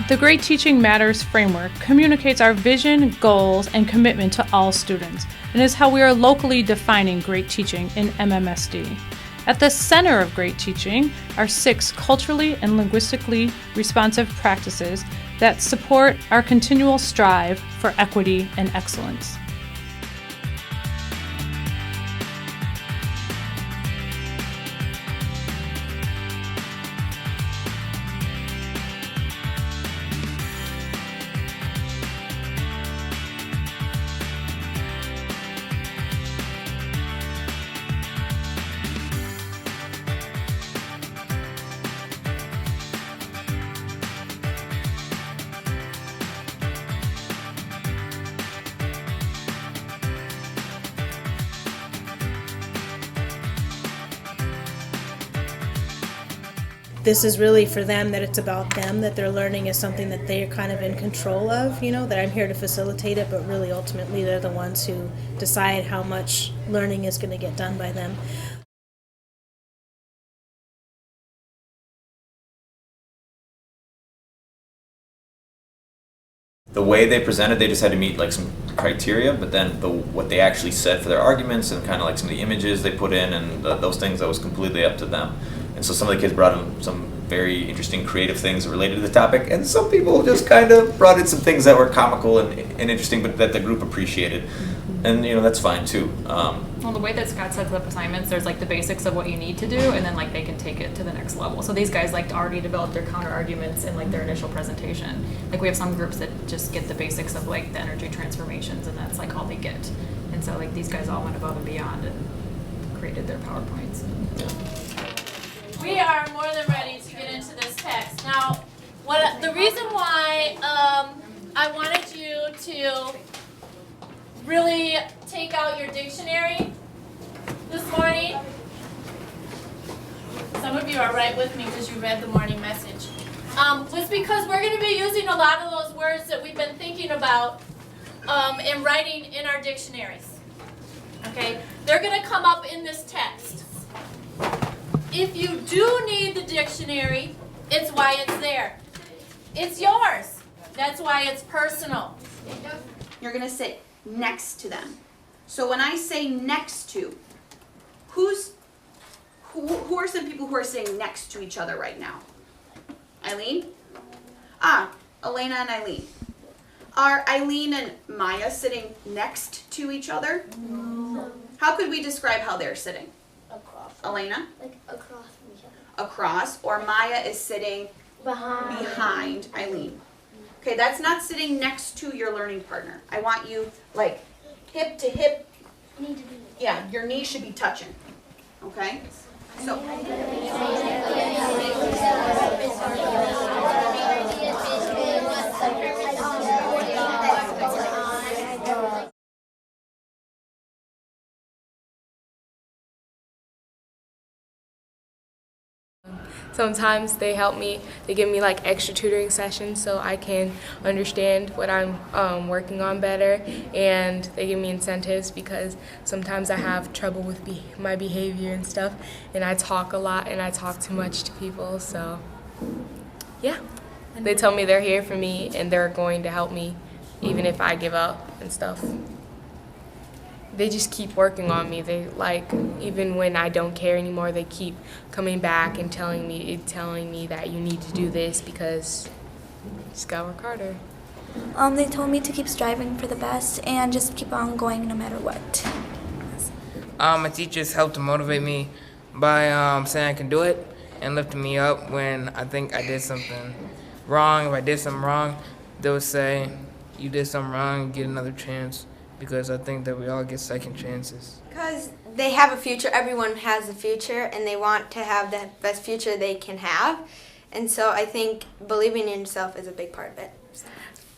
The Great Teaching Matters framework communicates our vision, goals, and commitment to all students, and is how we are locally defining great teaching in MMSD. At the center of great teaching are 6 culturally and linguistically responsive practices that support our continual strive for equity and excellence. This is really for them, that it's about them, that their learning is something that they're kind of in control of, that I'm here to facilitate it, but really ultimately they're the ones who decide how much learning is going to get done by them. The way they presented, they just had to meet like some criteria, but then what they actually said for their arguments and kind of like some of the images they put in and those things, that was completely up to them. And so some of the kids brought in some very interesting creative things related to the topic, and some people just kind of brought in some things that were comical and interesting, but that the group appreciated. And that's fine too. Well, the way that Scott sets up assignments, there's like the basics of what you need to do, and then like they can take it to the next level. So these guys like already developed their counter arguments in like their initial presentation. Like we have some groups that just get the basics of like the energy transformations, and that's like all they get. And so like these guys all went above and beyond and created their PowerPoints. We are more than ready to get into this text. Now, the reason why I wanted you to really take out your dictionary this morning, some of you are right with me because you read the morning message, was because we're going to be using a lot of those words that we've been thinking about and writing in our dictionaries. Okay? They're going to come up in this text. If you do need the dictionary, it's why it's there. It's yours. That's why it's personal. You're going to sit next to them. So when I say next to, who are some people who are sitting next to each other right now? Eileen? Elena and Eileen. Are Eileen and Maya sitting next to each other? No. How could we describe how they're sitting? Across. Elena? Like across from each other. Across, or Maya is sitting behind Eileen. Okay, that's not sitting next to your learning partner. I want you like hip to hip. Yeah, your knees should be touching. Okay? So sometimes they help me, they give me like extra tutoring sessions so I can understand what I'm working on better, and they give me incentives because sometimes I have trouble with my behavior and stuff, and I talk a lot and I talk too much to people, so yeah. They tell me they're here for me and they're going to help me even if I give up and stuff. They just keep working on me. They even when I don't care anymore, they keep coming back and telling me that you need to do this because you just gotta work harder. They told me to keep striving for the best and just keep on going no matter what. My teachers helped to motivate me by saying I can do it and lifting me up when I think I did something wrong. If I did something wrong, they would say, "You did something wrong, get another chance." Because I think that we all get second chances. Because they have a future, everyone has a future, and they want to have the best future they can have. And so I think believing in yourself is a big part of it.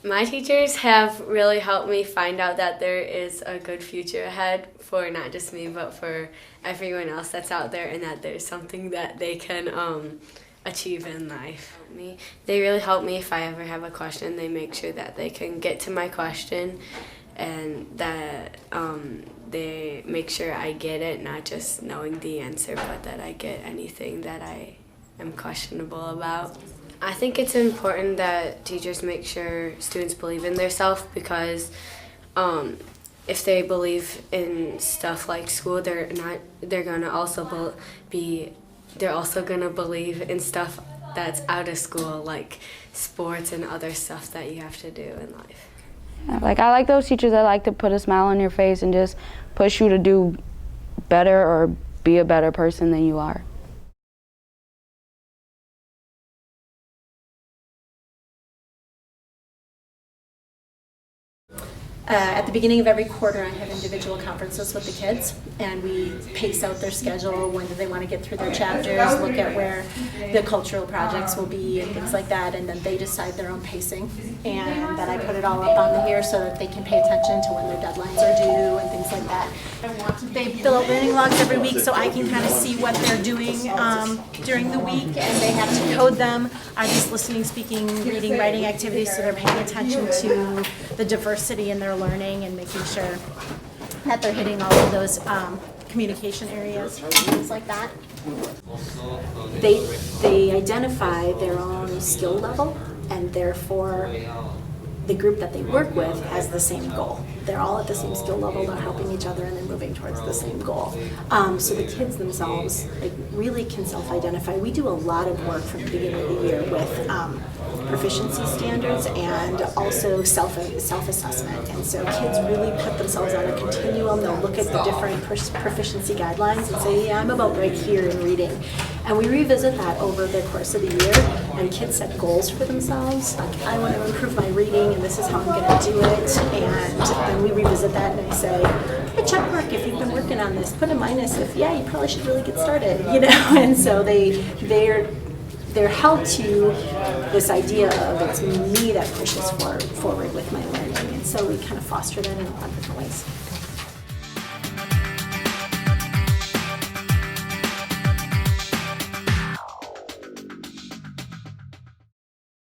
My teachers have really helped me find out that there is a good future ahead for not just me, but for everyone else that's out there, and that there's something that they can achieve in life. They really help me if I ever have a question. They make sure that they can get to my question, and that they make sure I get it, not just knowing the answer, but that I get anything that I am questionable about. I think it's important that teachers make sure students believe in themselves because if they believe in stuff like school, they're gonna also believe in stuff that's out of school, like sports and other stuff that you have to do in life. Like, I like those teachers that like to put a smile on your face and just push you to do better or be a better person than you are. At the beginning of every quarter, I have individual conferences with the kids, and we pace out their schedule. When do they want to get through their chapters, look at where the cultural projects will be and things like that, and then they decide their own pacing. And then I put it all up on here so that they can pay attention to when their deadlines are due and things like that. They fill out learning logs every week so I can kind of see what they're doing during the week, and they have to code them. Are these listening, speaking, reading, writing activities, so they're paying attention to the diversity in their learning and making sure that they're hitting all of those communication areas, things like that. They identify their own skill level, and therefore the group that they work with has the same goal. They're all at the same skill level, they're helping each other and then moving towards the same goal. So the kids themselves really can self-identify. We do a lot of work from the beginning of the year with proficiency standards and also self-assessment. And so kids really put themselves on a continuum. They'll look at the different proficiency guidelines and say, yeah, I'm about right here in reading. And we revisit that over the course of the year, and kids set goals for themselves. Like, I want to improve my reading, and this is how I'm going to do it. And then we revisit that, and I say, put a check mark if you've been working on this. Put a minus if, yeah, you probably should really get started, you know. And so they're held to this idea of it's me that pushes forward with my learning. And so we kind of foster that in a lot of different ways.